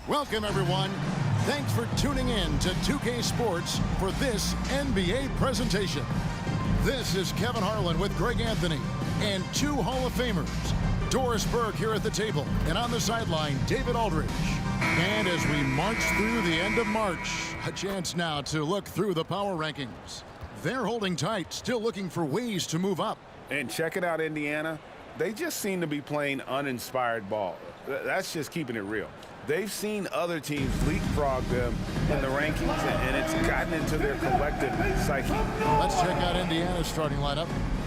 Welcome, everyone. Thanks for tuning in to 2K Sports for this NBA presentation. This is Kevin Harlan with Greg Anthony and two Hall of Famers, Doris Burke here at the table, and on the sideline, David Aldridge. And as we march through the end of March, a chance now to look through the power rankings. They're holding tight, still looking for ways to move up. And check it out, Indiana. They just seem to be playing uninspired ball. That's just keeping it real. They've seen other teams leapfrog them in the rankings, and it's gotten into their collective psyche. Let's check out Indiana's starting lineup.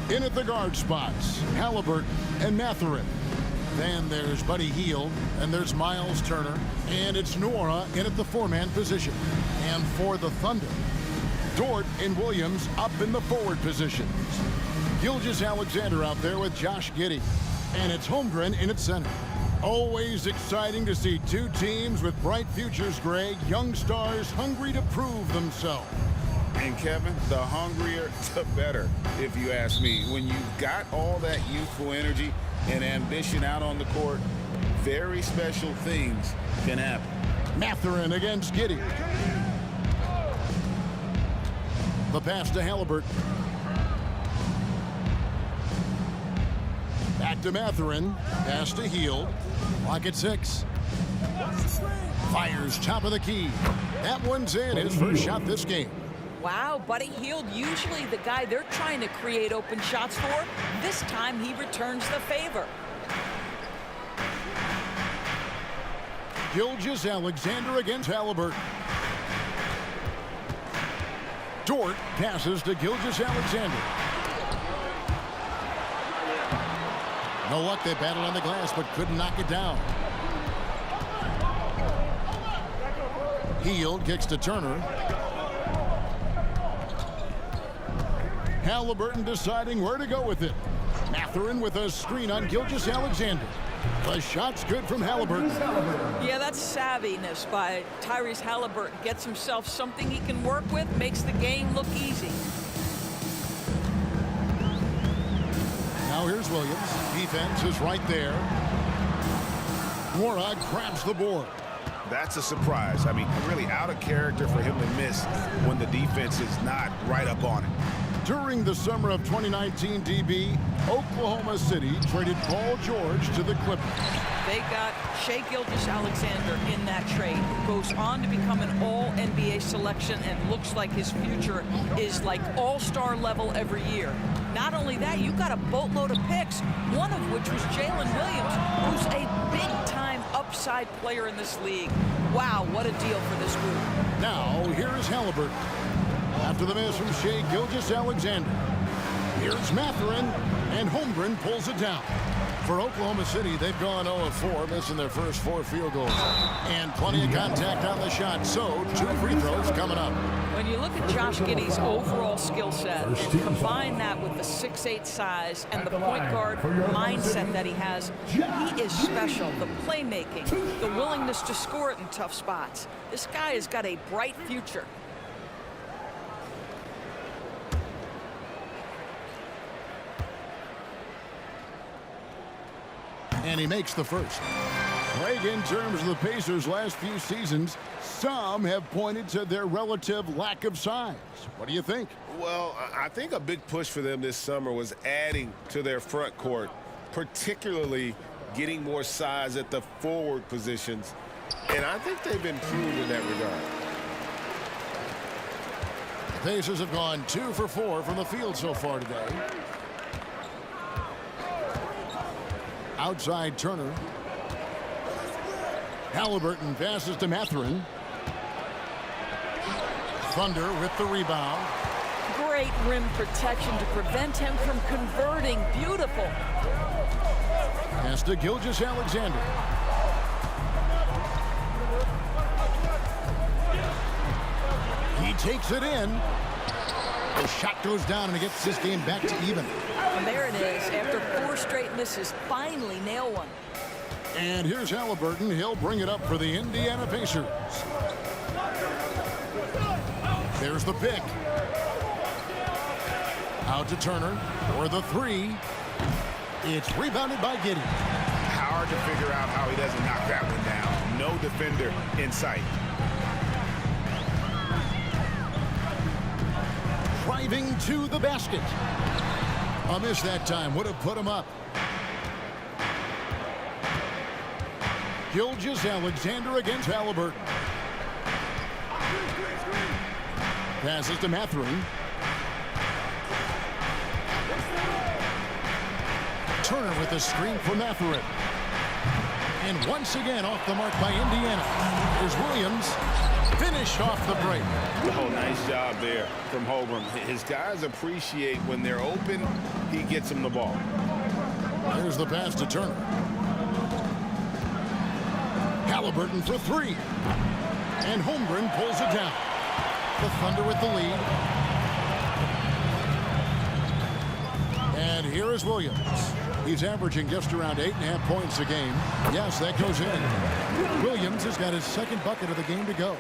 In at the guard spots, Halliburton and Mathurin. Then there's Buddy Hield, and there's Miles Turner, and it's Nora in at the four-man position. And for the Thunder, Dort and Williams up in the forward positions. Gilgeous-Alexander out there with Josh Giddey, and it's Holmgren in at center. Always exciting to see two teams with bright futures, Greg. Young stars hungry to prove themselves. And Kevin, the hungrier, the better, if you ask me. When you've got all that youthful energy and ambition out on the court, very special things can happen. Mathurin against Giddey. The pass to Halliburton. Back to Mathurin. Pass to Hield. Clock at 6. Fires top of the key. That one's in. His first shot this game. Wow, Buddy Hield, usually the guy they're trying to create open shots for. This time he returns the favor. Gilgeous-Alexander against Halliburton. Dort passes to Gilgeous-Alexander. No luck, they battled on the glass, but couldn't knock it down. Hield kicks to Turner. Halliburton deciding where to go with it. Mathurin with a screen on Gilgeous-Alexander. The shot's good from Halliburton. Yeah, that's savviness by Tyrese Halliburton. Gets himself something he can work with, makes the game look easy. Now here's Williams. Defense is right there. Morag grabs the board. That's a surprise. I mean, really out of character for him to miss when the defense is not right up on it. During the summer of 2019, DB, Oklahoma City traded Paul George to the Clippers. They got Shai Gilgeous-Alexander in that trade, who goes on to become an all-NBA selection and looks like his future is like all-star level every year. Not only that, you got a boatload of picks, one of which was Jalen Williams, who's a big-time upside player in this league. Wow, what a deal for this group. Now, here is Halliburton. After the miss from Shai Gilgeous-Alexander. Here's Mathurin, and Holmgren pulls it down. For Oklahoma City, they've gone 0 of 4, missing their first 4 field goals. And plenty of contact on the shot, so 2 free throws coming up. When you look at Josh Giddey's overall skill set, and combine that with the 6'8" size and the point guard mindset that he has, he is special. The playmaking, the willingness to score it in tough spots. This guy has got a bright future. And he makes the first. Greg, in terms of the Pacers' last few seasons, some have pointed to their relative lack of size. What do you think? Well, I think a big push for them this summer was adding to their front court, particularly getting more size at the forward positions. And I think they've improved in that regard. The Pacers have gone 2 for 4 from the field so far today. Outside Turner. Halliburton passes to Mathurin. Thunder with the rebound. Great rim protection to prevent him from converting. Beautiful. Pass to Gilgeous-Alexander. He takes it in. The shot goes down and it gets this game back to even. And there it is. After 4 straight misses, finally nail one. And here's Halliburton. He'll bring it up for the Indiana Pacers. There's the pick. Out to Turner for the 3. It's rebounded by Giddey. Hard to figure out how he doesn't knock that one down. No no defender in sight. Driving to the basket. A miss that time. Would have put him up. Gilgeous-Alexander against Halliburton. Passes to Mathurin. Turner with the screen for Mathurin. And once again off the mark by Indiana. Here's Williams. Finish off the break. Oh, nice job there from Holmgren. His guys appreciate when they're open, he gets them the ball. Here's the pass to Turner. Halliburton for three. And Holmgren pulls it down. The Thunder with the lead. And here is Williams. He's averaging just around 8.5 points a game. Yes, that goes in. Williams has got his second bucket of the game to go.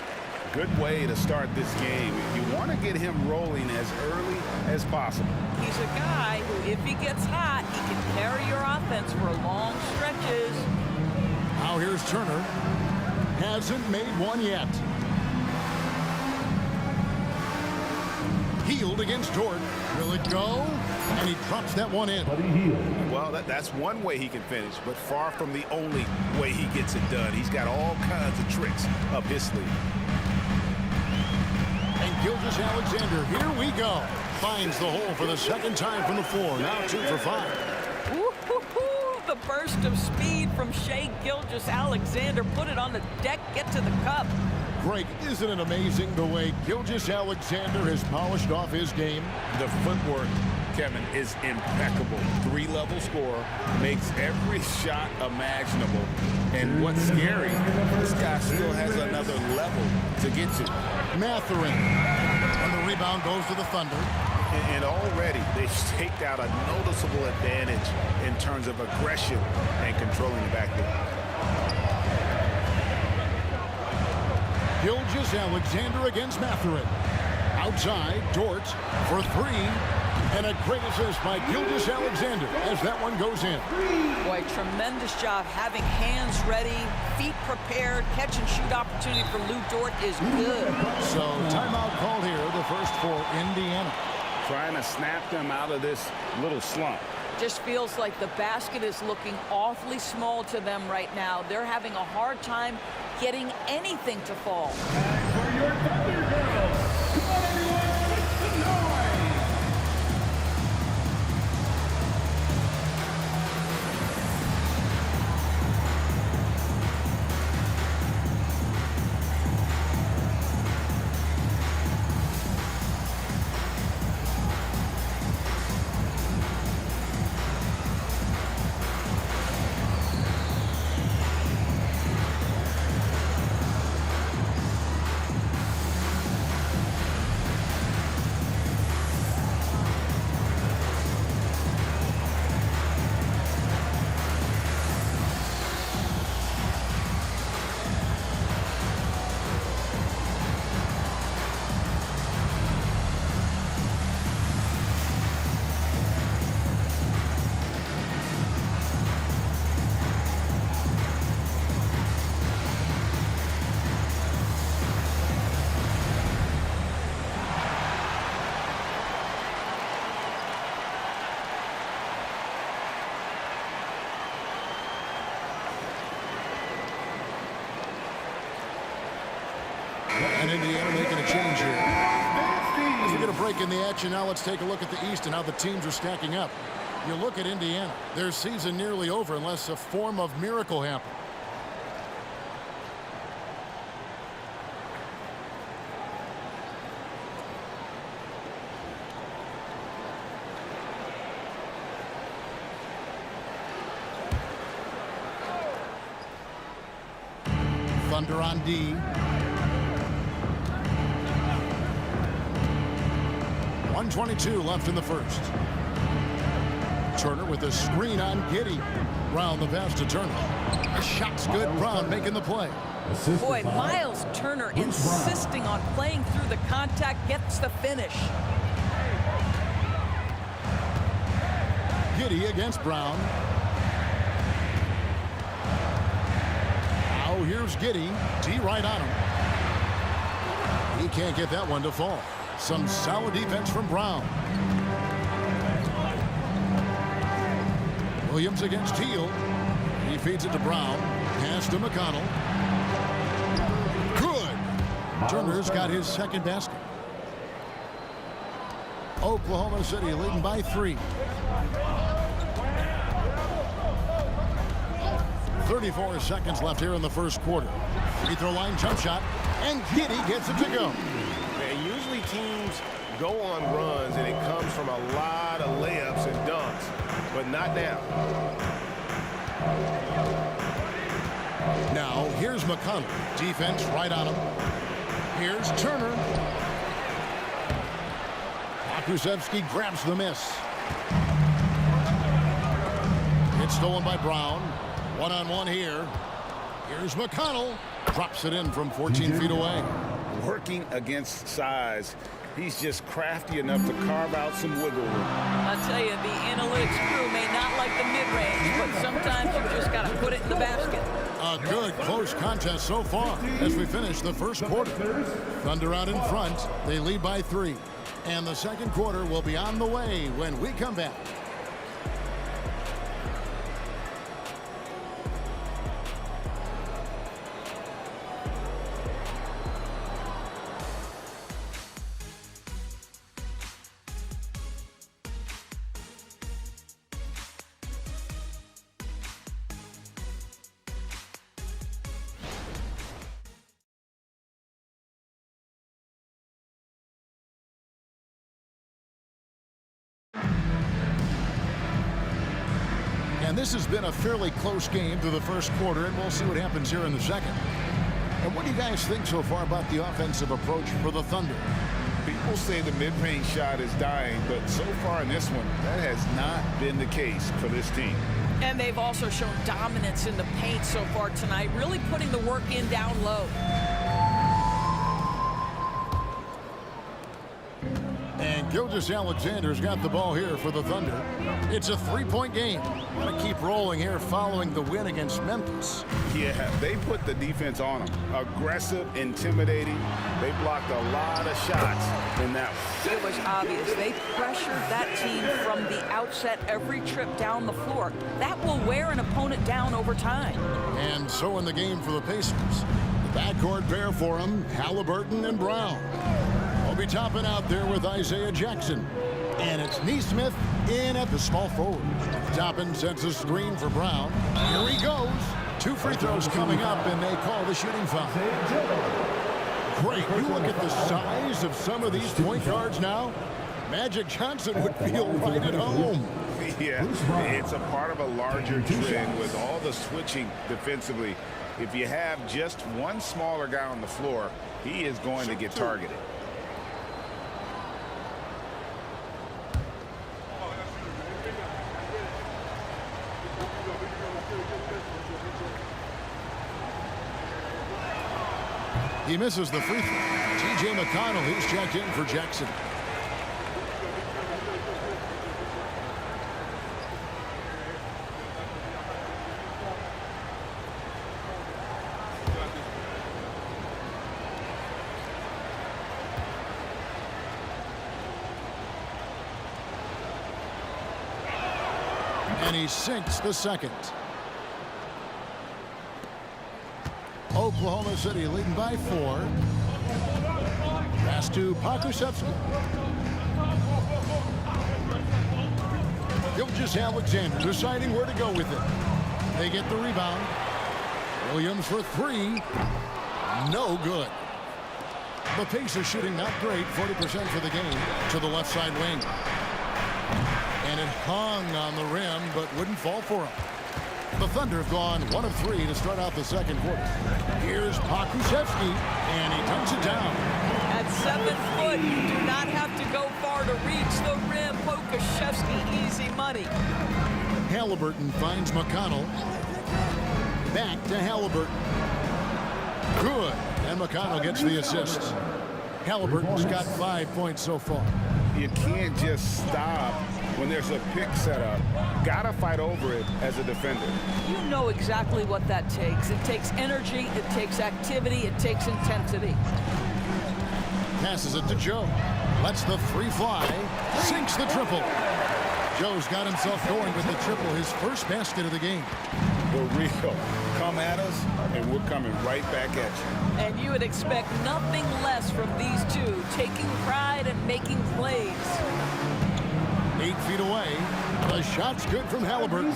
Good way to start this game. You want to get him rolling as early as possible. He's a guy who, if he gets hot, he can carry your offense for long stretches. Now here's Turner. Hasn't made one yet. Healed against Dort. Will it go? And he drops that one in. Well, that's one way he can finish, but far from the only way he gets it done. He's got all kinds of tricks up his sleeve. And Gilgeous-Alexander, here we go. Finds the hole for the second time from the floor. Now 2 for 5. Ooh, the burst of speed from Shai Gilgeous-Alexander. Put it on the deck, get to the cup. Greg, isn't it amazing the way Gilgeous-Alexander has polished off his game? The footwork, Kevin, is impeccable. 3-level scorer, makes every shot imaginable. And what's scary, this guy still has another level to get to. Mathurin. And the rebound goes to the Thunder. And already they've staked out a noticeable advantage in terms of aggression and controlling the backcourt. Gilgeous-Alexander against Mathurin. Outside, Dort for three. And a great assist by Gilgeous-Alexander as that one goes in. Boy, tremendous job having hands ready, feet prepared. Catch and shoot opportunity for Lou Dort is good. So timeout called here, the first for Indiana. Trying to snap them out of this little slump. Just feels like the basket is looking awfully small to them right now. They're having a hard time getting anything to fall. For your Thunder Girls, come on everyone, make some noise! And Indiana making a change here. As we get a break in the action, now let's take a look at the East and how the teams are stacking up. You look at Indiana, their season nearly over unless a form of miracle happens. Thunder on D. 1:22 left in the first. Turner with a screen on Giddey. Round the pass to Turner. A shot's good. Brown making the play. Boy, Miles Turner insisting on playing through the contact, gets the finish. Giddey against Brown. Now So here's Giddey. D right on him. He can't get that one to fall. Some solid defense from Brown. Williams against Teal. He feeds it to Brown. Pass to McConnell. Good. Turner's got his second basket. Oklahoma City leading by 3. 34 seconds left here in the first quarter. Free throw line jump shot, and Giddey gets it to go. And usually teams go on runs, and it comes from a lot of layups and dunks, but not now. Now, here's McConnell. Defense right on him. Here's Turner. Pokusevski grabs the miss. It's stolen by Brown. One-on-one here. Here's McConnell. Drops it in from 14 feet away. Working against size, he's just crafty enough to carve out some wiggle room. I'll tell you, the analytics crew may not like the mid-range, but sometimes you just got to put it in the basket. A good close contest so far as we finish the first quarter. Thunder out in front. They lead by 3. And the second quarter will be on the way when we come back. And this has been a fairly close game through the first quarter, and we'll see what happens here in the second. And what do you guys think so far about the offensive approach for the Thunder? People say the mid-range shot is dying, but so far in this one, that has not been the case for this team. And they've also shown dominance in the paint so far tonight, really putting the work in down low. And Gilgeous-Alexander's got the ball here for the Thunder. It's a 3-point game. Going to keep rolling here following the win against Memphis. Yeah, they put the defense on them. Aggressive, intimidating. They blocked a lot of shots in that one. It was obvious. They pressured that team from the outset every trip down the floor. That will wear an opponent down over time. And so in the game for the Pacers. The backcourt bare for them, Halliburton and Brown. We'll be topping out there with Isaiah Jackson. And it's Nesmith in at the small forward. Toppin sets a screen for Brown. Here he goes. 2 free throws coming up, and they call the shooting foul. Great. You look at the size of some of these point guards now. Magic Johnson would feel right at home. Yeah, it's a part of a larger trend with all the switching defensively. If you have just one smaller guy on the floor, he is going to get targeted. He misses the free throw. T.J. McConnell, he's checked in for Jackson. And he sinks the second. Oklahoma City leading by 4. Pass to Pokusevski. Gilgeous-Alexander deciding where to go with it. They get the rebound. Williams for 3. No good. The Pacers shooting not great, 40% for the game, to the left side wing. And it hung on the rim, but wouldn't fall for him. The Thunder have gone 1 of 3 to start out the second quarter. Here's Pokusevski, and he dunks it down. At 7 foot, you do not have to go far to reach the rim. Pokusevski, easy money. Halliburton finds McConnell. Back to Halliburton. Good. And McConnell gets the assist. Halliburton's got 5 points so far. You can't just stop When there's a pick set up, gotta fight over it as a defender. You know exactly what that takes. It takes energy, it takes activity, it takes intensity. Passes it to Joe. Lets the three fly. Sinks the triple. Joe's got himself going with the triple, his first basket of the game. The real. Come at us, and we're coming right back at you. And you would expect nothing less from these two, taking pride and making plays. 8 feet away. The shot's good from Halliburton.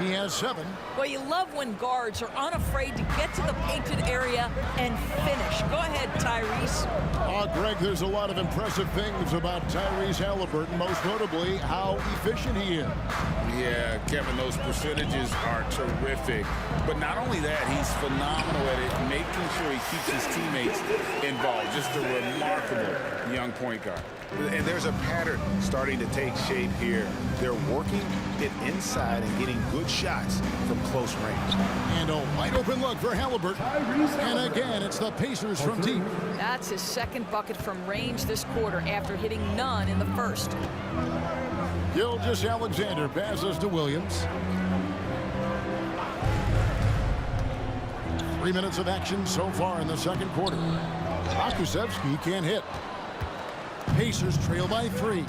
He has 7. Well, you love when guards are unafraid to get to the painted area and finish. Go ahead, Tyrese. Greg, there's a lot of impressive things about Tyrese Halliburton, most notably how efficient he is. Yeah, Kevin, those percentages are terrific. But not only that, he's phenomenal at it, making sure he keeps his teammates involved. Just a remarkable young point guard. And there's a pattern starting to take shape here. They're working it inside and getting good shots from close range. And a wide open look for Halliburton. And again, it's the Pacers from deep. That's his second bucket from range this quarter after hitting none in the first. Gilgeous-Alexander passes to Williams. 3 minutes of action so far in the second quarter. Pokusevski can't hit. Pacers trail by 3.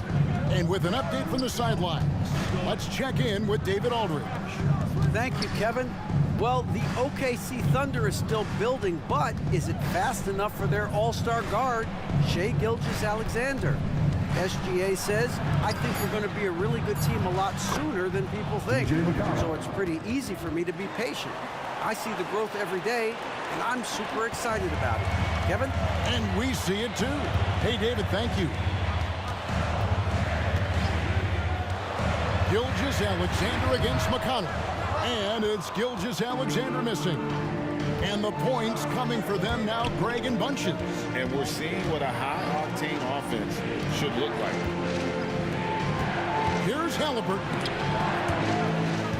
And with an update from the sidelines, let's check in with David Aldridge. Thank you, Kevin. Well, the OKC Thunder is still building, but is it fast enough for their all-star guard, Shai Gilgeous-Alexander? SGA says, I think we're going to be a really good team a lot sooner than people think. So it's pretty easy for me to be patient. I see the growth every day, and I'm super excited about it. Kevin? And we see it too. Hey, David, thank you. Gilgeous-Alexander against McConnell. And it's Gilgeous-Alexander missing. And the points coming for them now, Greg and Bunches. And we're seeing what a high-octane offense should look like. Here's Halliburton.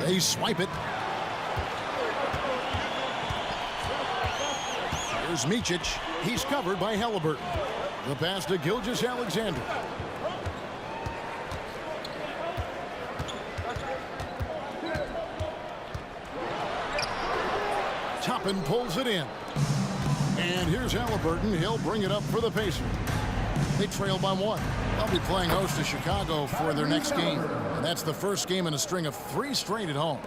They swipe it. Here's Micic. He's covered by Halliburton. The pass to Gilgeous-Alexander. Toppin pulls it in. And here's Halliburton. He'll bring it up for the Pacers. They trail by 1. They'll be playing host to Chicago for their next game. And that's the first game in a string of 3 straight at home.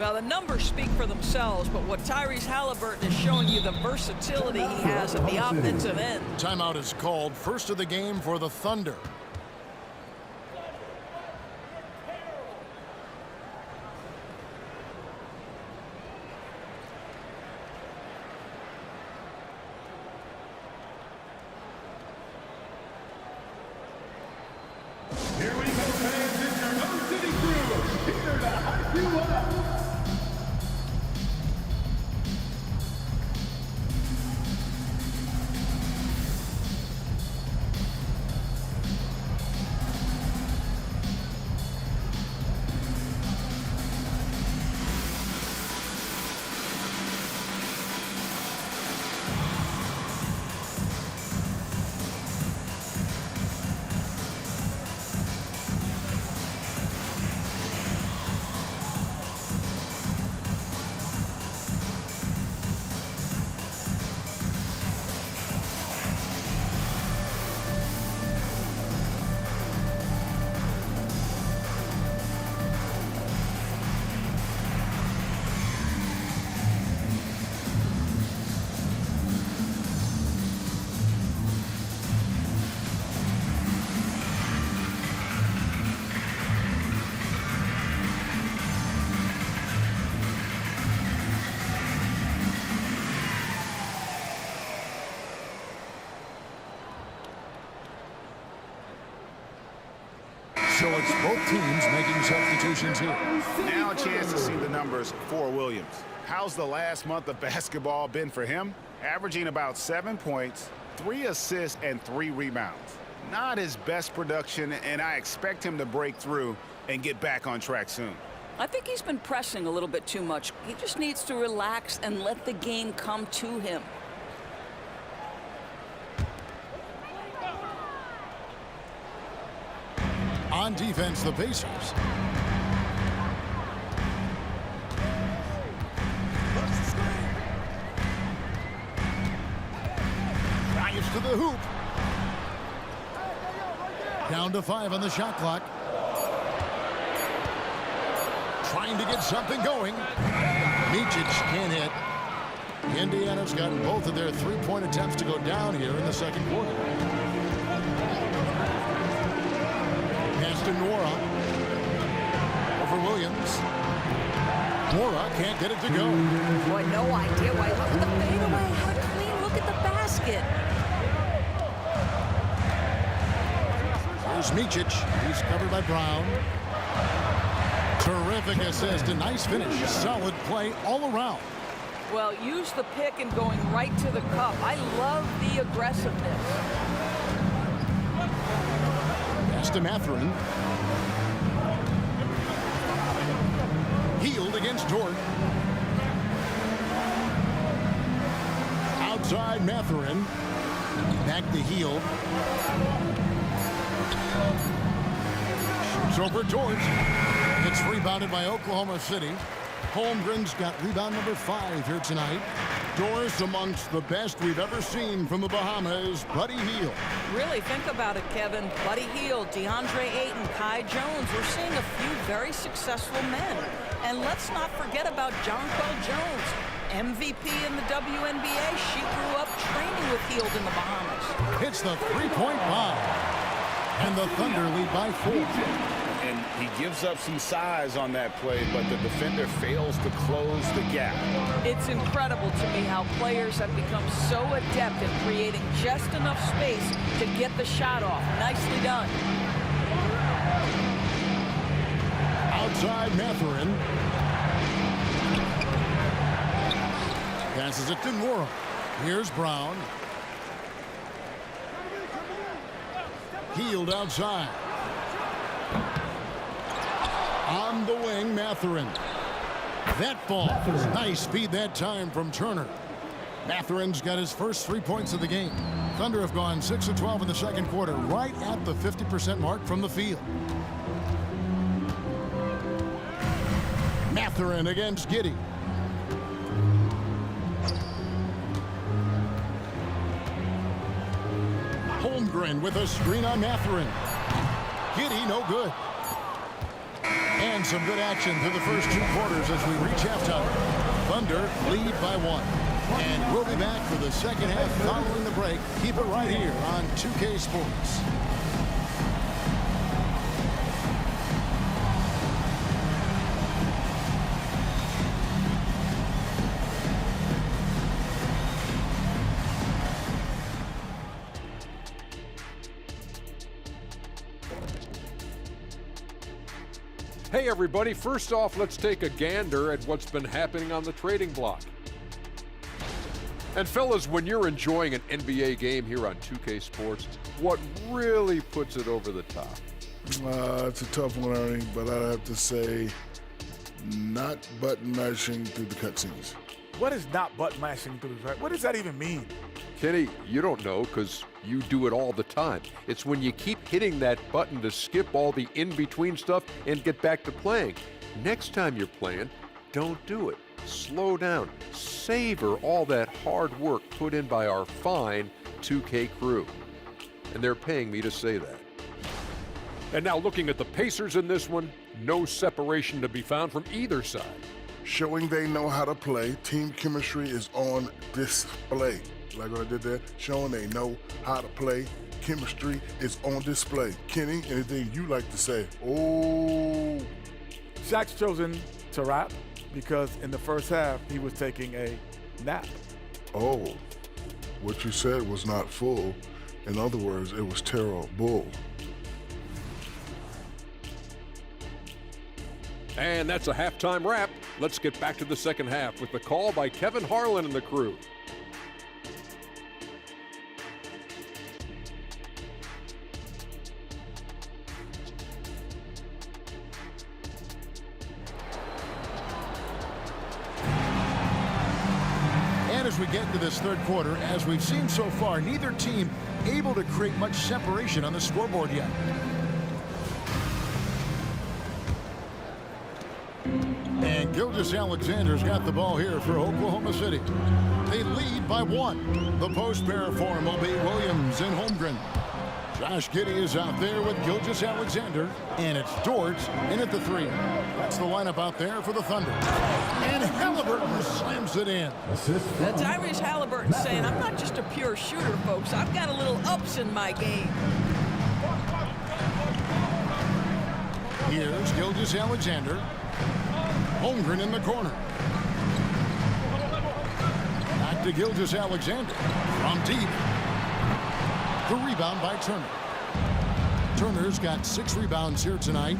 Well, the numbers speak for themselves, but what Tyrese Halliburton is showing you the versatility he has at the offensive end. Timeout is called. First of the game for the Thunder. Here we go, fans. It's your Motor City Crew. Here to hype you up. So it's both teams making substitutions here. Now a chance to see the numbers for Williams. How's the last month of basketball been for him? Averaging about 7 points, 3 assists, and 3 rebounds. Not his best production, and I expect him to break through and get back on track soon. I think he's been pressing a little bit too much. He just needs to relax and let the game come to him. On defense, the Pacers. Drives to the hoop. Down to 5 on the shot clock. Trying to get something going. Micic can't hit. Indiana's gotten both of their three-point attempts to go down here in the second quarter. Pass to Nwora. Over Williams. Nwora can't get it to go. Boy, no idea why. Look at the fadeaway. How clean. Look at the basket. Here's Micic. He's covered by Brown. Terrific assist. A nice finish. Solid play all around. Well, use the pick and going right to the cup. I love the aggressiveness. Pass to Mathurin. Healed against Dort. Outside Mathurin. Back to Healed. Shoots over Dort. It's rebounded by Oklahoma City. Holmgren's got rebound number 5 here tonight. Doris amongst the best we've ever seen from the Bahamas, Buddy Hield. Really think about it, Kevin. Buddy Hield, DeAndre Ayton, Kai Jones. We're seeing a few very successful men. And let's not forget about Jonquel Jones, MVP in the WNBA. She grew up training with Hield in the Bahamas. Hits the three-point bomb. And the Thunder lead by 4. And he gives up some size on that play, but the defender fails to close the gap. It's incredible to me how players have become so adept at creating just enough space to get the shot off. Nicely done. Outside Mathurin. Passes it to Nwora. Here's Brown. Hield outside. On the wing, Mathurin. That ball. Nice speed that time from Turner. Mathurin's got his first 3 points of the game. Thunder have gone 6 of 12 in the second quarter, right at the 50% mark from the field. Mathurin against Giddey. Holmgren with a screen on Mathurin. Giddey, no good. And some good action through the first 2 quarters as we reach halftime. Thunder lead by 1. And we'll be back for the second half following the break. Keep it right here on 2K Sports. Hey everybody, first off, let's take a gander at what's been happening on the trading block. And fellas, when you're enjoying an NBA game here on 2K Sports, what really puts it over the top? It's a tough one, Ernie, but I'd have to say not button mashing through the cutscenes. What is not button mashing through the What does that even mean? Kenny, you don't know because you do it all the time. It's when you keep hitting that button to skip all the in-between stuff and get back to playing. Next time you're playing, don't do it. Slow down. Savor all that hard work put in by our fine 2K crew. And they're paying me to say that. And now looking at the Pacers in this one, no separation to be found from either side. Showing they know how to play, team chemistry is on display. Like what I did there, showing they know how to play, chemistry is on display. Kenny, anything you like to say? Oh. Shaq's chosen to rap because in the first half, he was taking a nap. Oh, what you said was not full. In other words, it was terrible. And that's a halftime wrap. Let's get back to the second half with the call by Kevin Harlan and the crew. As we get into this third quarter, as we've seen so far, neither team able to create much separation on the scoreboard yet. Gilgeous-Alexander's got the ball here for Oklahoma City. They lead by 1. The post pair form will be Williams and Holmgren. Josh Giddey is out there with Gilgeous-Alexander, and it's Dort in at the 3. That's the lineup out there for the Thunder. And Halliburton slams it in. Tyrese Halliburton saying, I'm not just a pure shooter, folks. I've got a little ups in my game. Here's Gilgeous-Alexander. Holmgren in the corner. Back to Gilgeous-Alexander from deep. The rebound by Turner. Turner's got 6 rebounds here tonight.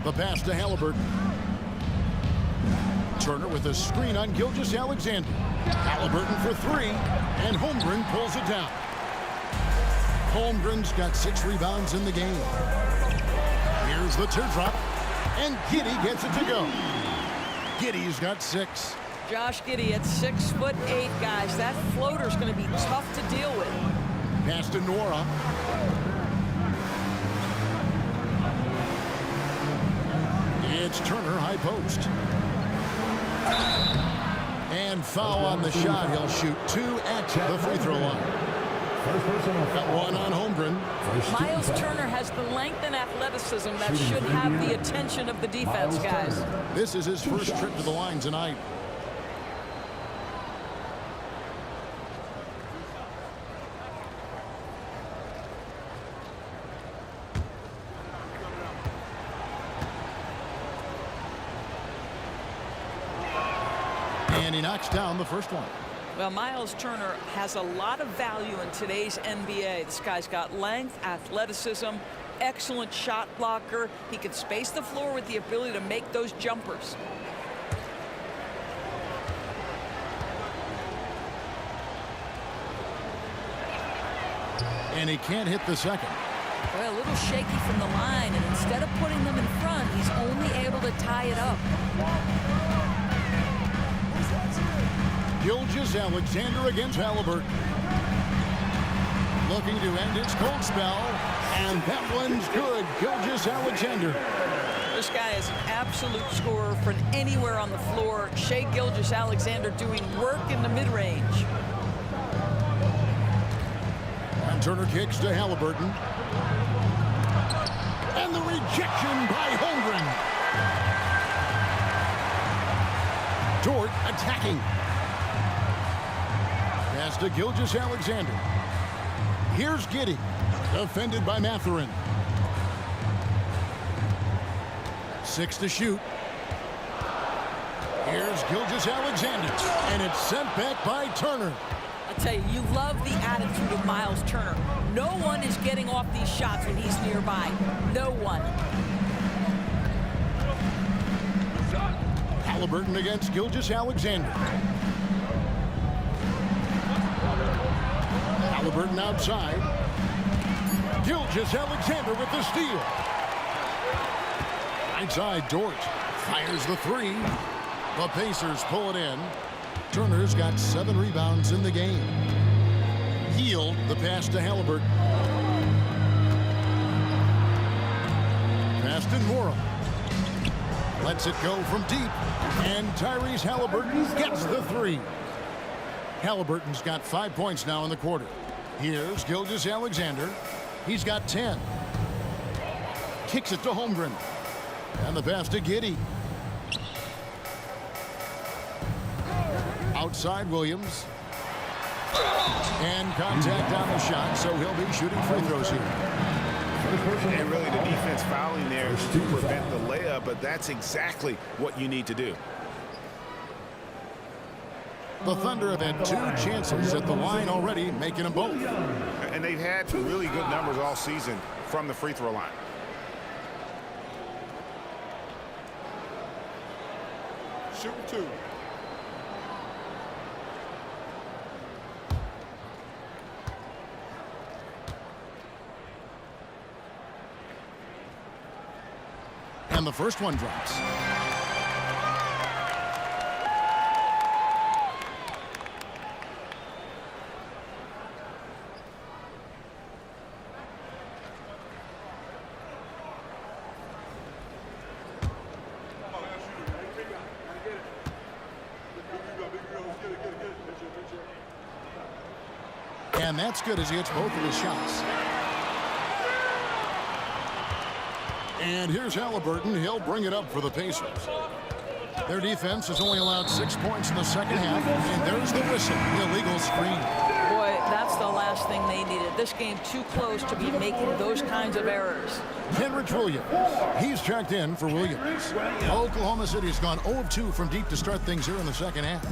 The pass to Halliburton. Turner with a screen on Gilgeous-Alexander. Halliburton for 3, and Holmgren pulls it down. Holmgren's got 6 rebounds in the game. Here's the teardrop, and Giddey gets it to go. Giddey's got 6. Josh Giddey at 6'8", guys. That floater's going to be tough to deal with. Pass to Nora. It's Turner, high post. And foul on the shot. He'll shoot 2 at the free throw line. Got 1 on Holmgren. Miles Turner has the length and athleticism that should have the attention of the defense, guys. This is his first trip to the line tonight. And he knocks down the first one. Well, Miles Turner has a lot of value in today's NBA. This guy's got length, athleticism, excellent shot blocker. He can space the floor with the ability to make those jumpers. And he can't hit the second. Well, a little shaky from the line, and instead of putting them in front, he's only able to tie it up. Gilgeous-Alexander against Halliburton. Looking to end its cold spell, and that one's good. Gilgeous-Alexander. This guy is an absolute scorer from anywhere on the floor. Shai Gilgeous-Alexander doing work in the mid-range. And Turner kicks to Halliburton. And the rejection by Holmgren. Dort attacking. Pass to Gilgeous-Alexander. Here's Giddey, defended by Mathurin. 6 to shoot. Here's Gilgeous-Alexander, and it's sent back by Turner. I tell you, you love the attitude of Miles Turner. No one is getting off these shots when he's nearby. No one. Halliburton against Gilgeous-Alexander. Halliburton outside. Gilgeous-Alexander with the steal. Right side, Dort fires the 3. The Pacers pull it in. Turner's got 7 rebounds in the game. Hield the pass to Halliburton. Pass to Nora. Lets it go from deep. And Tyrese Halliburton gets the 3. Halliburton's got 5 points now in the quarter. Here's Gilgeous-Alexander. He's got 10. Kicks it to Holmgren. And the pass to Giddey. Outside Williams. And contact on the shot, so he'll be shooting free throws here. And really the defense fouling there to prevent the layup, but that's exactly what you need to do. The Thunder have had 2 chances at the line already, making them both. And they've had really good numbers all season from the free throw line. Shooting 2. And the first one drops. And that's good as he hits both of his shots. And here's Halliburton. He'll bring it up for the Pacers. Their defense has only allowed 6 points in the second half. And there's the whistle. Illegal screen. Boy, that's the last thing they needed. This game too close to be making those kinds of errors. Kenrich Williams. He's checked in for Williams. Oklahoma City's gone 0 of 2 from deep to start things here in the second half.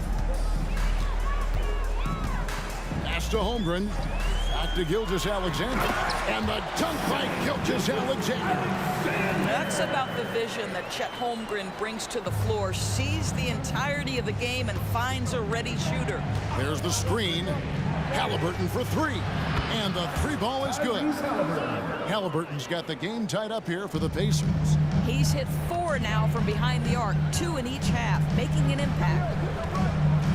Pass to Holmgren. Back to Gilgeous-Alexander. And the dunk by Gilgeous-Alexander. That's about the vision that Chet Holmgren brings to the floor. Sees the entirety of the game and finds a ready shooter. There's the screen. Halliburton for three. And the three ball is good. Halliburton's got the game tied up here for the Pacers. He's hit 4 now from behind the arc, 2 in each half, making an impact.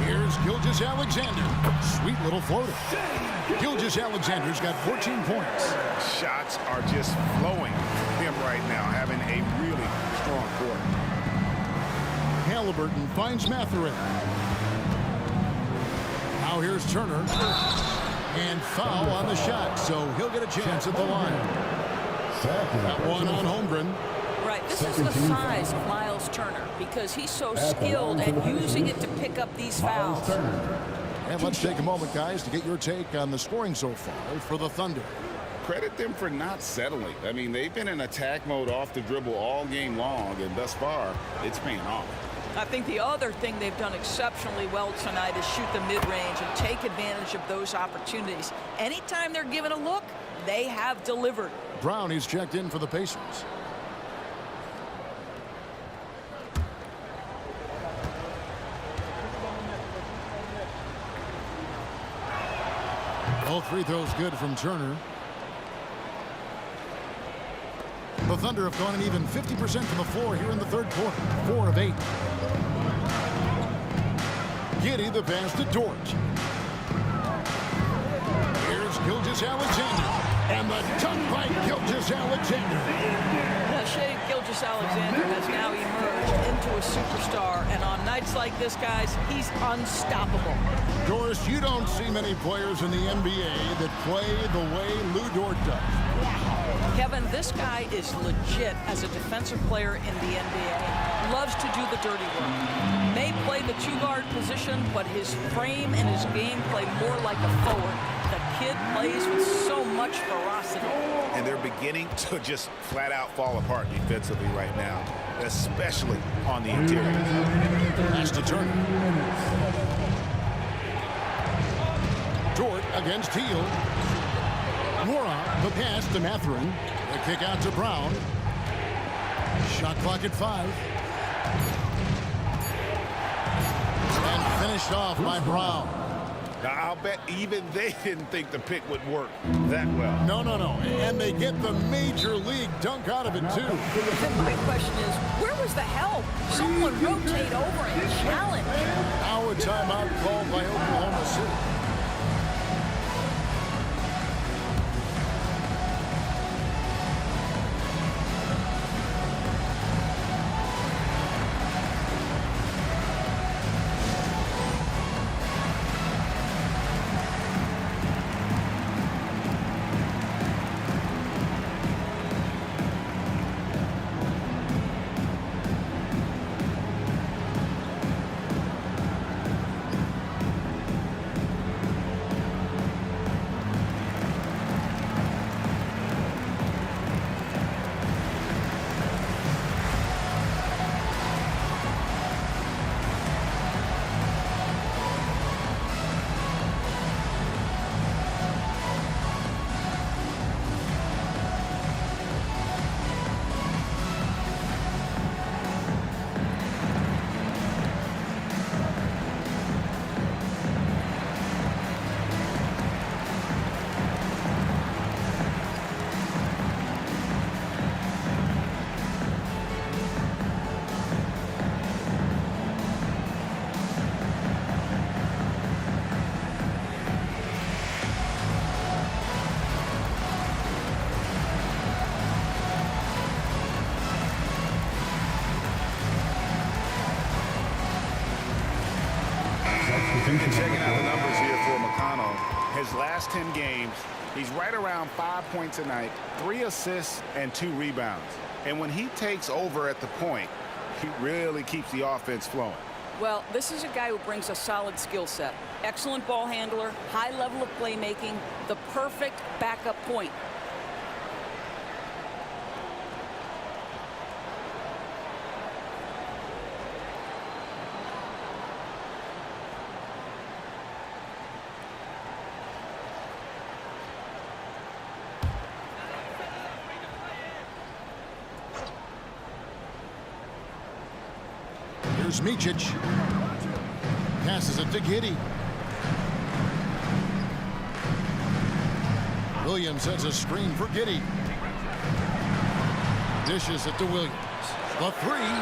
Here's Gilgeous-Alexander. Sweet little floater. Gilgeous-Alexander's got 14 points. Shots are just flowing for him right now, having a really strong quarter. Halliburton finds Mathurin. Now here's Turner. And foul on the shot, so he'll get a chance at the line. That one on Holmgren. Right, this is the size of Miles Turner because he's so skilled at using it to pick up these fouls. And let's take a moment, guys, to get your take on the scoring so far for the Thunder. Credit them for not settling. I mean, they've been in attack mode off the dribble all game long, and thus far, it's paying off. I think the other thing they've done exceptionally well tonight is shoot the mid-range and take advantage of those opportunities. Anytime they're given a look, they have delivered. Brown, he's checked in for the Pacers. All free throws good from Turner. The Thunder have gone an even 50% from the floor here in the third quarter. 4 of 8. Giddey the pass to Dort. Here's Gilgeous-Alexander. And the dunk by Gilgeous-Alexander. Shea Gilgeous-Alexander has now emerged into a superstar, and on nights like this, guys, he's unstoppable. Doris, you don't see many players in the NBA that play the way Lou Dort does. Kevin, this guy is legit as a defensive player in the NBA. Loves to do the dirty work. May play the two-guard position, but his frame and his game play more like a forward. The kid plays with so much ferocity. And they're beginning to just flat out fall apart defensively right now, especially on the interior. Pass to Turner. Dort against Teal. Nora, the pass to Mathurin. The kick out to Brown. Shot clock at 5. And finished off by Brown. Now, I'll bet even they didn't think the pick would work that well. No. And they get the major league dunk out of it, too. My question is, where was the help? Someone rotate over and challenge. Now a timeout called by Oklahoma City. his last 10 games, he's right around 5 points a night, 3 assists, and 2 rebounds. And when he takes over at the point, he really keeps the offense flowing. Well, this is a guy who brings a solid skill set. Excellent ball handler, high level of playmaking, the perfect backup point. Here's Micic. Passes it to Giddey. Williams sends a screen for Giddey. Dishes it to Williams. The three.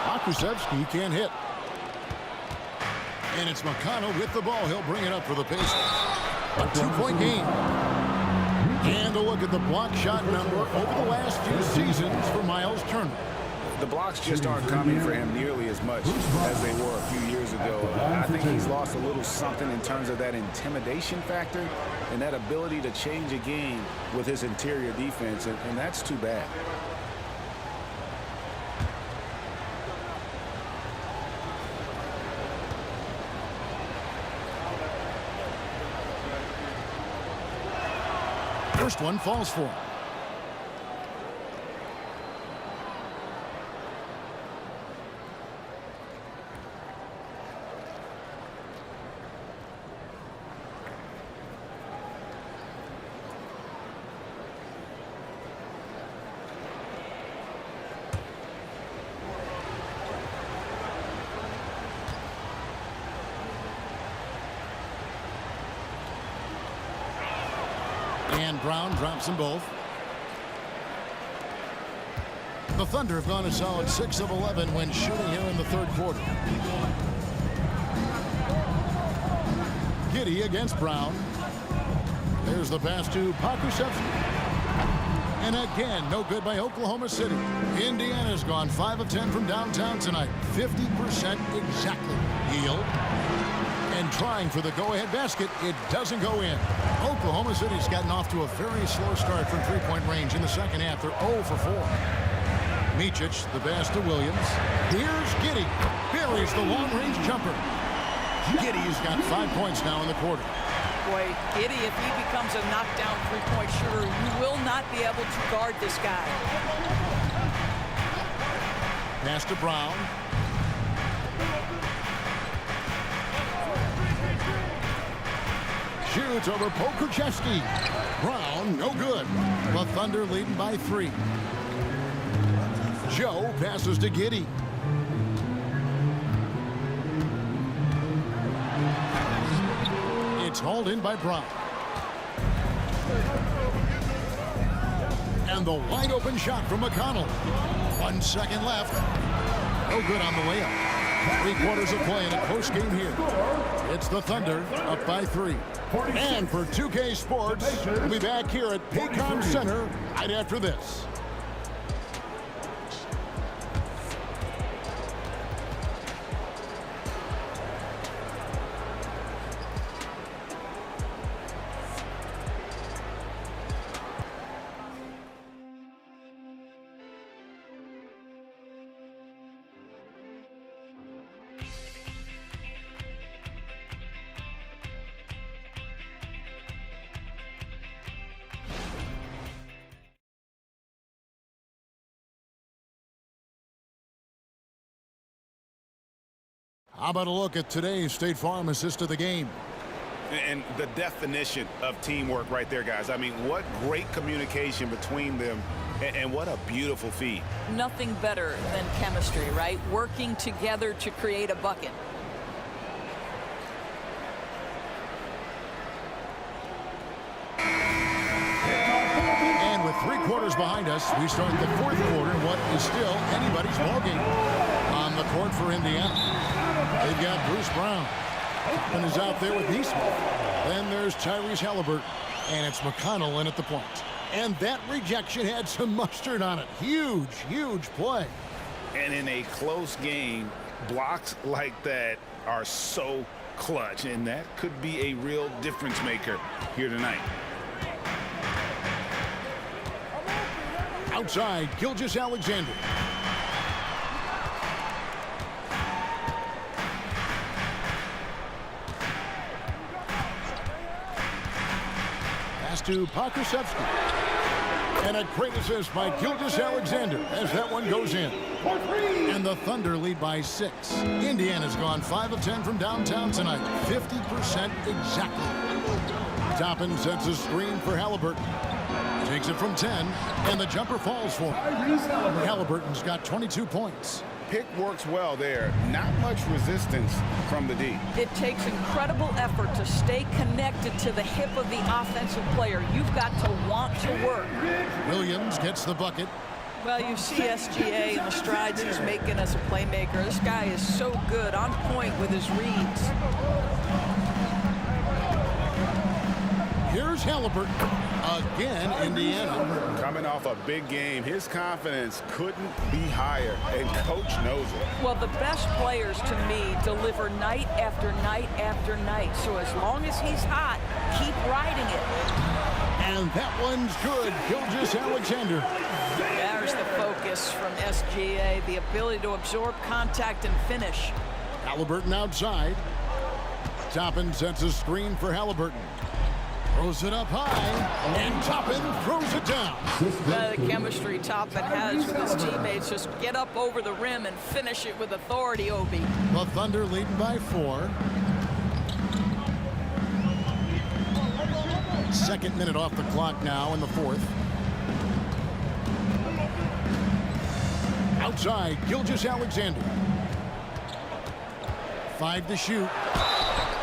Pokusevski can't hit. And it's McConnell with the ball. He'll bring it up for the Pacers. A 2-point game. And a look at the block shot number over the last few seasons for Miles Turner. The blocks just aren't coming for him nearly as much as they were a few years ago. I think he's lost a little something in terms of that intimidation factor and that ability to change a game with his interior defense, and that's too bad. First one falls for him. And Brown drops them both. The Thunder have gone a solid 6 of 11 when shooting here in the third quarter. Giddey against Brown. There's the pass to Pokusevski. And again, no good by Oklahoma City. Indiana's gone 5 of 10 from downtown tonight. 50% exactly. Hield. And trying for the go-ahead basket, it doesn't go in. Oklahoma City's gotten off to a very slow start from three-point range in the second half. They're 0 for 4. Micic, the pass to Williams. Here's Giddey. Buries the long-range jumper. Giddey's got 5 points now in the quarter. Boy, Giddey, if he becomes a knockdown three-point shooter, you will not be able to guard this guy. Pass to Brown. Shoots over Pokusevski. Brown, no good. The Thunder leading by 3. Joe passes to Giddey. It's hauled in by Brown. And the wide open shot from McConnell. 1 second left. No good on the layup. 3 quarters of play in a close game here. It's the Thunder up by 3. And for 2K Sports, we'll be back here at Paycom Center right after this. How about a look at today's State Farm assist of the game? And the definition of teamwork right there, guys. I mean, what great communication between them, and what a beautiful feed. Nothing better than chemistry, right? Working together to create a bucket. And with 3 quarters behind us, we start the fourth quarter in what is still anybody's ballgame. On the court for Indiana, they've got Bruce Brown. And is out there with Neesmith. Then there's Tyrese Halliburton. And it's McConnell in at the point. And that rejection had some mustard on it. Huge, huge play. And in a close game, blocks like that are so clutch, and that could be a real difference maker here tonight. Outside, Gilgeous-Alexander. Pass to Pokusevski. And a great assist by Gilgeous-Alexander as that one goes in. And the Thunder lead by 6. Indiana's gone 5 of 10 from downtown tonight. 50% exactly. Toppin sets a screen for Halliburton. Takes it from 10, and the jumper falls for him. Halliburton's got 22 points. Pick works well there. Not much resistance from the D. It takes incredible effort to stay connected to the hip of the offensive player. You've got to want to work. Williams gets the bucket. Well, you see SGA and the strides he's making as a playmaker. This guy is so good, on point with his reads. Here's Halliburton. Again, Indiana. Coming off a big game, his confidence couldn't be higher, and coach knows it. Well, the best players, to me, deliver night after night after night. So as long as he's hot, keep riding it. And that one's good. Gilgeous-Alexander. There's the focus from SGA, the ability to absorb contact and finish. Halliburton outside. Toppin sets a screen for Halliburton. Throws it up high, and Toppin throws it down. The chemistry Toppin has with his teammates. Just get up over the rim and finish it with authority, Obi. The Thunder leading by 4. Second minute off the clock now in the 4th. Outside, Gilgeous-Alexander. 5 to shoot.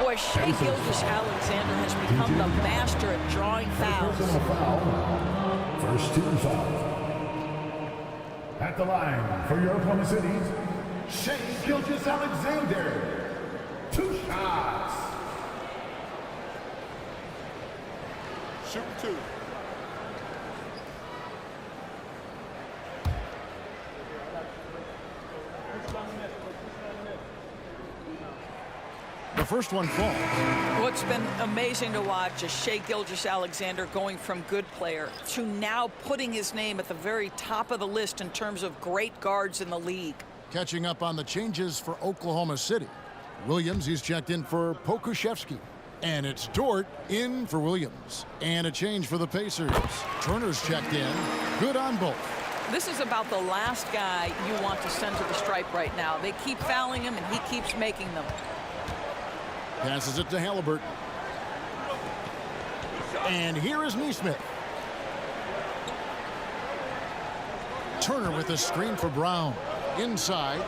Boy, Shai Gilgeous-Alexander has become the master at drawing fouls. First team foul. At the line for your Oklahoma City's Shai Gilgeous-Alexander. 2 shots. Shoot 2. The first one falls. What's been amazing to watch is Shai Gilgeous-Alexander going from good player to now putting his name at the very top of the list in terms of great guards in the league. Catching up on the changes for Oklahoma City. Williams, he's checked in for Pokusevski. And it's Dort in for Williams. And a change for the Pacers. Turner's checked in. Good on both. This is about the last guy you want to send to the stripe right now. They keep fouling him, and he keeps making them. Passes it to Halliburton. And here is Nesmith. Turner with a screen for Brown. Inside.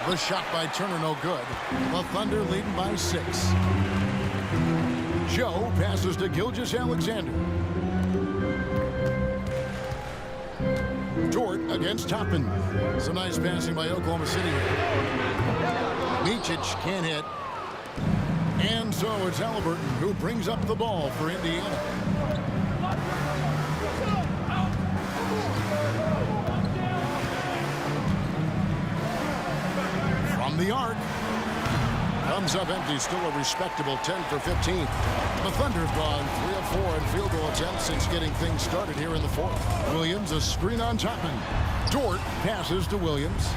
The shot by Turner no good. The Thunder leading by 6. Joe passes to Gilgeous-Alexander. Dort against Toppin. Some nice passing by Oklahoma City. Micic can't hit. And so it's Halliburton who brings up the ball for Indiana. From the arc. Comes up empty, still a respectable 10 for 15. The Thunder have gone 3 of 4 in field goal attempts since getting things started here in the 4th. Williams, a screen on Toppin. Dort passes to Williams.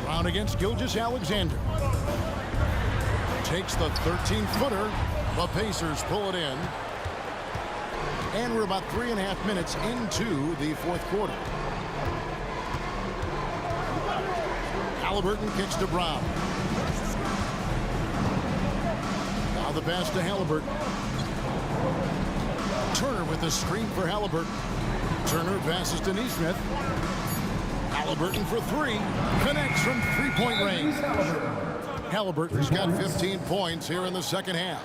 Brown against Gilgeous-Alexander. Takes the 13-footer. The Pacers pull it in. And we're about 3.5 minutes into the 4th quarter. Halliburton kicks to Brown. Now the pass to Halliburton. Turner with a screen for Halliburton. Turner passes to Nesmith. Halliburton for 3. Connects from 3-point range. Halliburton's got 15 points here in the second half.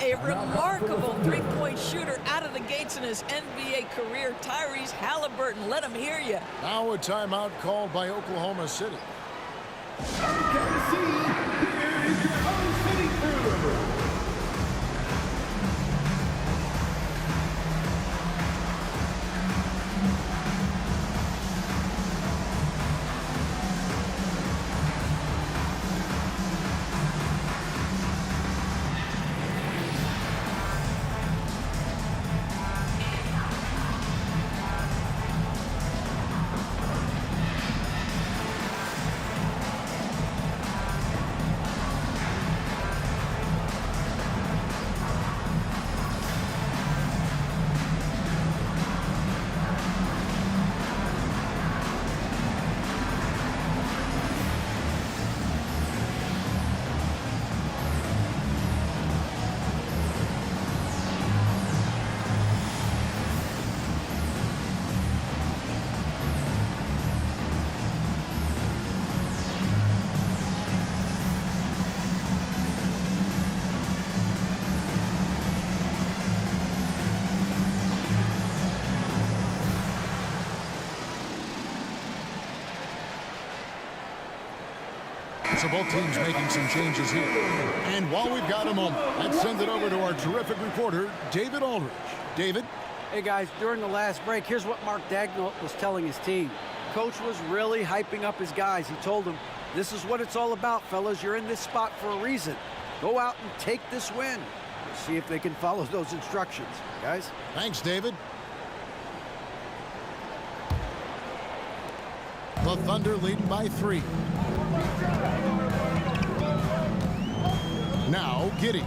A remarkable three-point shooter out of the gates in his NBA career, Tyrese Halliburton. Let him hear you. Now a timeout called by Oklahoma City. Here is your Oklahoma City crew. So both teams making some changes here. And while we've got a moment, let's send it over to our terrific reporter, David Aldridge. David? Hey guys, during the last break, here's what Mark Daigneault was telling his team. Coach was really hyping up his guys. He told them, this is what it's all about, fellas. You're in this spot for a reason. Go out and take this win. We'll see if they can follow those instructions, guys. Thanks, David. The Thunder leading by 3. Now, Giddey.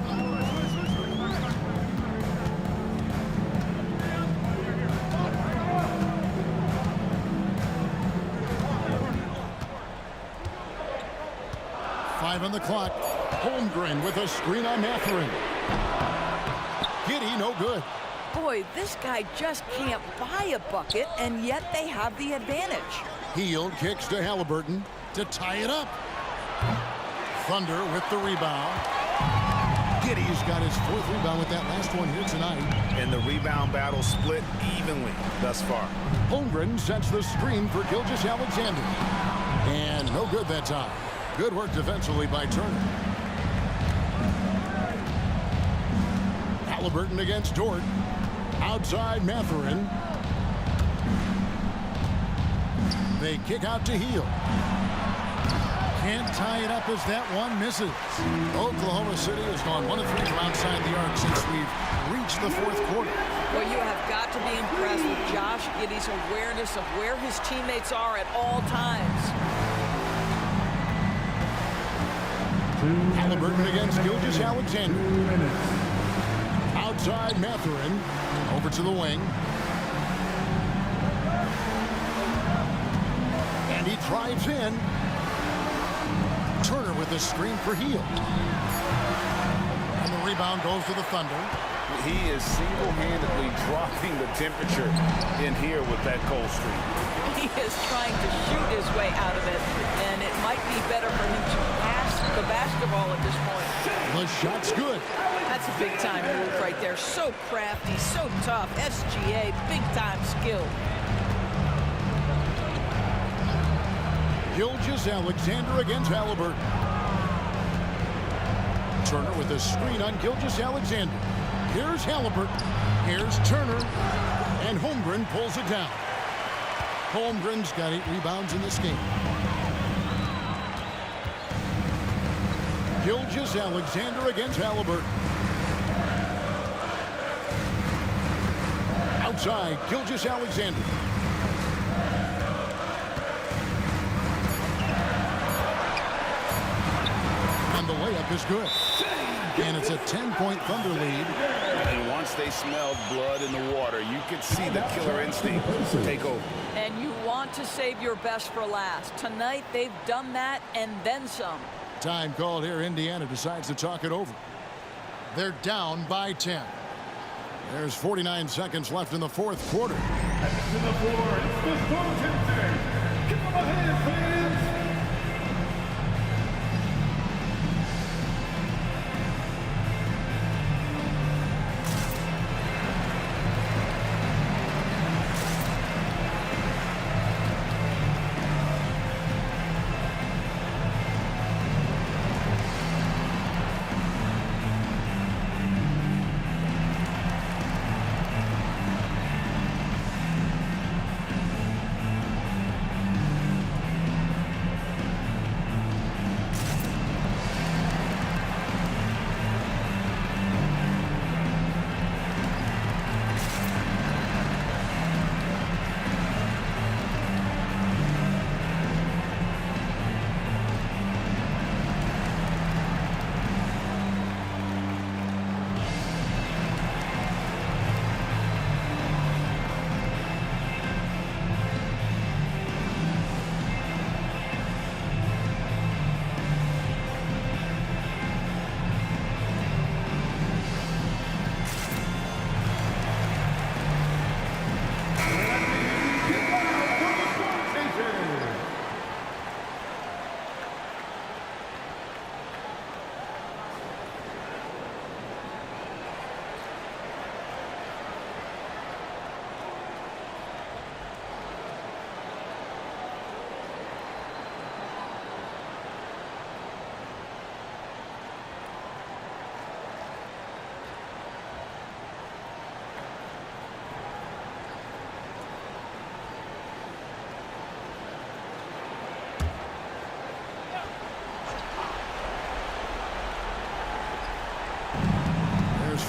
Five on the clock. Holmgren with a screen on Mathurin. Giddey, no good. Boy, this guy just can't buy a bucket, and yet they have the advantage. Hield kicks to Halliburton to tie it up. Thunder with the rebound. Giddey's got his 4th rebound with that last one here tonight. And the rebound battle split evenly thus far. Holmgren sets the screen for Gilgeous-Alexander. And no good that time. Good work defensively by Turner. Halliburton against Dort. Outside Mathurin. They kick out to Hield. Can't tie it up as that one misses. Oklahoma City has gone 1 of 3 from outside the arc since we've reached the 4th quarter. Well, you have got to be impressed with Josh Giddey's awareness of where his teammates are at all times. Halliburton against Gilgeous-Alexander. Outside Mathurin. Over to the wing. And he drives in. Turner with the screen for Hield. And the rebound goes to the Thunder. He is single-handedly dropping the temperature in here with that cold streak. He is trying to shoot his way out of it, and it might be better for him to pass the basketball at this point. The shot's good. That's a big-time move right there. So crafty, so tough. SGA, big-time skill. Gilgeous-Alexander against Halliburton. Turner with a screen on Gilgeous-Alexander. Here's Halliburton. Here's Turner. And Holmgren pulls it down. Holmgren's got 8 rebounds in this game. Gilgeous-Alexander against Halliburton. Outside, Gilgeous-Alexander. And the layup is good. And it's a 10-point Thunder lead. And once they smelled blood in the water, you could see the killer instinct take over. And you want to save your best for last. Tonight, they've done that and then some. Time called here. Indiana decides to talk it over. They're down by 10. There's 49 seconds left in the 4th quarter. To the floor, it's the Storm Tempter. Give them a hand, fans.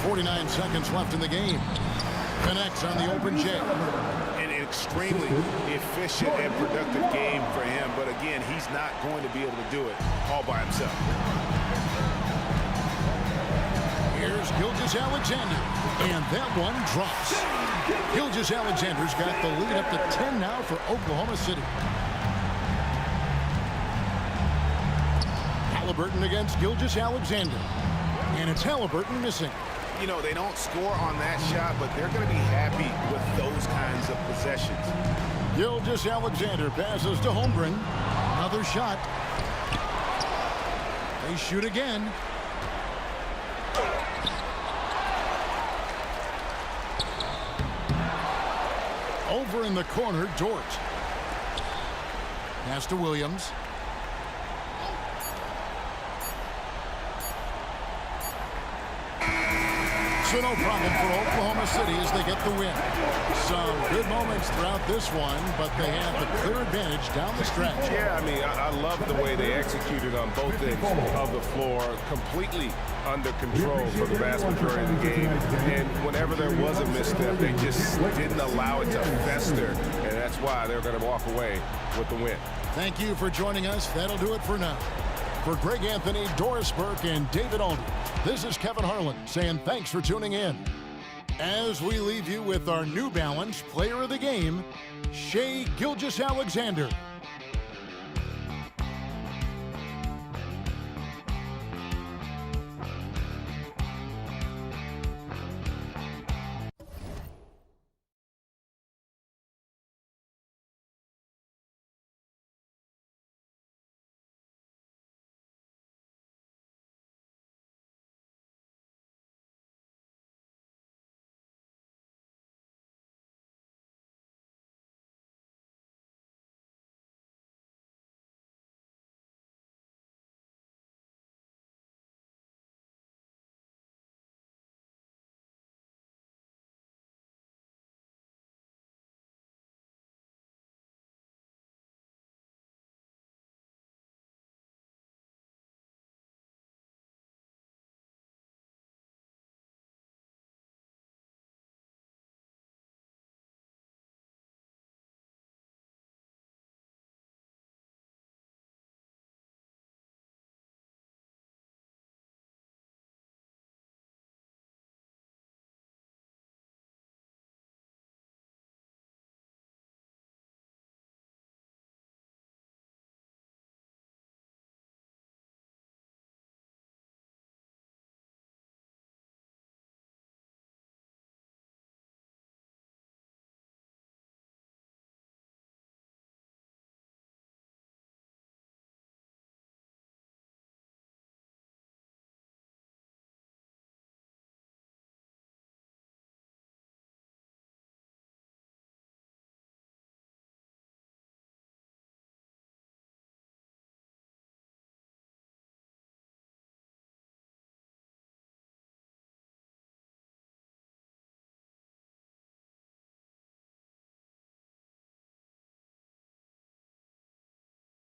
49 seconds left in the game. Connects on the open jet. An extremely efficient and productive game for him, but again, he's not going to be able to do it all by himself. Here's Gilgeous-Alexander, and that one drops. Gilgeous-Alexander's got the lead up to 10 now for Oklahoma City. Halliburton against Gilgeous-Alexander, and it's Halliburton missing. You know, they don't score on that shot, but they're going to be happy with those kinds of possessions. Gilgeous-Alexander passes to Holmgren. Another shot. They shoot again. Over in the corner, Dort. Pass to Williams. So no problem for Oklahoma City as they get the win. Some good moments throughout this one, but they have the clear advantage down the stretch. Yeah, I mean, I love the way they executed on both ends of the floor, completely under control for the vast majority of the game. And whenever there was a misstep, they just didn't allow it to fester, and that's why they're going to walk away with the win. Thank you for joining us. That'll do it for now. For Greg Anthony, Doris Burke, and David Aldridge, this is Kevin Harlan saying thanks for tuning in. As we leave you with our New Balance Player of the Game, Shai Gilgeous-Alexander.